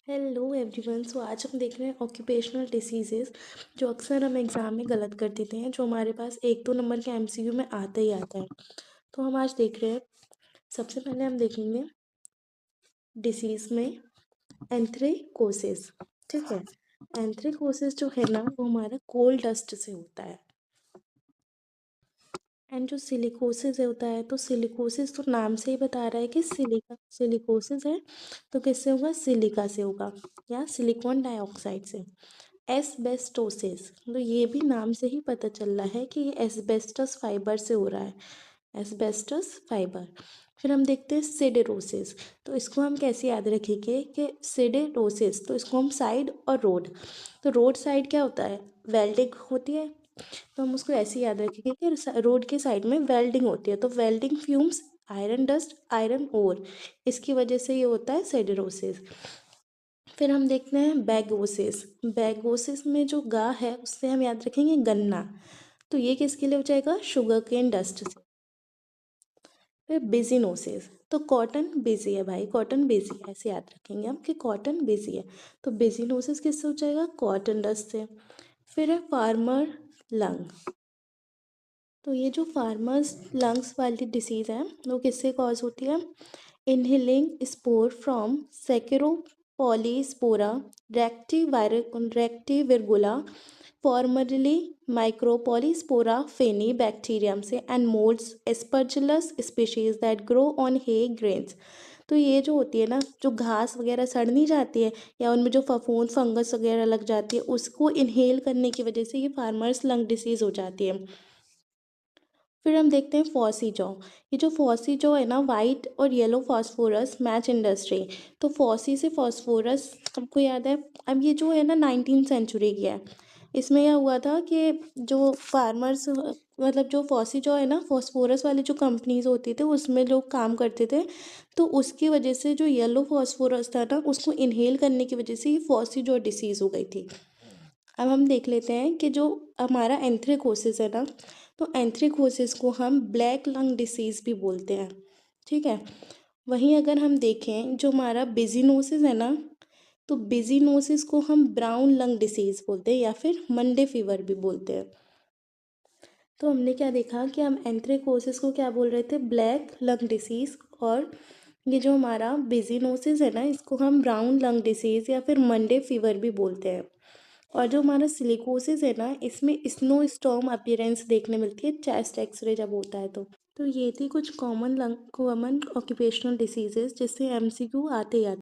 Hello everyone. सो आज हम देख रहे हैं ऑक्यूपेशनल डिसीजेस जो अक्सर हम एग्ज़ाम में गलत कर देते हैं, जो हमारे पास 1-2 नंबर के एमसीक्यू में आता ही आता है। तो हम आज देख रहे हैं, सबसे पहले हम देखेंगे डिसीज़ में एंथ्रेकोसिस। ठीक है, एंथ्रेकोसिस जो है ना वो हमारा कोल डस्ट से होता है। एंड जो सिलिकोसिस होता है, तो सिलिकोसिस तो नाम से ही बता रहा है कि सिलिकोसिस है, तो किससे होगा? सिलिका से होगा या सिलिकॉन डाइऑक्साइड से। एस्बेस्टोसिस, तो ये भी नाम से ही पता चल रहा है कि ये एस्बेस्टस फाइबर से हो रहा है, एस्बेस्टस फाइबर। फिर हम देखते हैं सिडेरोसिस। तो इसको हम कैसे याद रखेंगे कि सिडेरोसिस, तो इसको हम साइड और रोड, तो रोड साइड क्या होता है? वेल्डिंग होती है, तो हम उसको ऐसे याद रखेंगे कि रोड के साइड में वेल्डिंग होती है, तो welding fumes, iron dust, iron ore, इसकी वजह से ये होता है सिडेरोसिस। फिर हम देखते हैं बैगोसिस। बैगोसिस में जो गा है उससे हम याद रखेंगे गन्ना, तो ये किसके लिए हो जाएगा? शुगर केन डस्ट से। फिर बिजीनोसिस, तो कॉटन बिजी है भाई, कॉटन बिजी है, ऐसे याद रखेंगे हम कि कॉटन बिजी है, तो बिजीनोसिस किससे हो जाएगा? कॉटन डस्ट से। फिर है फार्मर लंग। तो ये जो फार्मर्स लंग्स वाली डिसीज़ है वो किससे कॉज होती है? Inhaling spore from saccharopolyspora rectivirgula formerly micropolyspora faeni bacterium से and moulds aspergillus species that grow on hay grains. तो ये जो होती है ना, जो घास वगैरह सड़ नहीं जाती है या उनमें जो फफूंद फंगस वगैरह लग जाती है, उसको इनहेल करने की वजह से ये फार्मर्स लंग डिसीज़ हो जाती है। फिर हम देखते हैं फॉसी जॉ। ये जो फॉसी जॉ है ना, वाइट और येलो फास्फोरस मैच इंडस्ट्री, तो फॉसी से फास्फोरस हमको याद है। अब ये जो है ना 19th सेंचुरी की है, इसमें यह हुआ था कि जो फार्मर्स, मतलब जो फॉसी जॉ है ना, फॉस्फोरस वाली जो कंपनीज होती थे उसमें लोग काम करते थे, तो उसकी वजह से जो येलो फास्फोरस था ना उसको इनहेल करने की वजह से ये फॉसी जॉ डिसीज़ हो गई थी। अब हम देख लेते हैं कि जो हमारा एंथ्रेकोसिस है ना, तो एंथ्रेकोसिस को हम ब्लैक लंग डिसीज़ भी बोलते हैं। ठीक है, वहीं अगर हम देखें जो हमारा बिजीनोसिस है ना, तो बिजीनोसिस को हम ब्राउन लंग डिसीज़ बोलते हैं या फिर मंडे फीवर भी बोलते हैं। तो हमने क्या देखा कि हम एंथ्रेकोसिस को क्या बोल रहे थे? Black lung disease. और ये जो हमारा बिजीनोसिस है ना, इसको हम ब्राउन लंग डिसीज़ या फिर मंडे फीवर भी बोलते हैं। और जो हमारा सिलिकोसिस है ना, इसमें स्नो स्टॉर्म अपीयरेंस देखने मिलती है चेस्ट एक्सरे जब होता है तो ये थी कुछ कॉमन ऑक्यूपेशनल डिसीजेस जिससे एमसीक्यू आते ही आते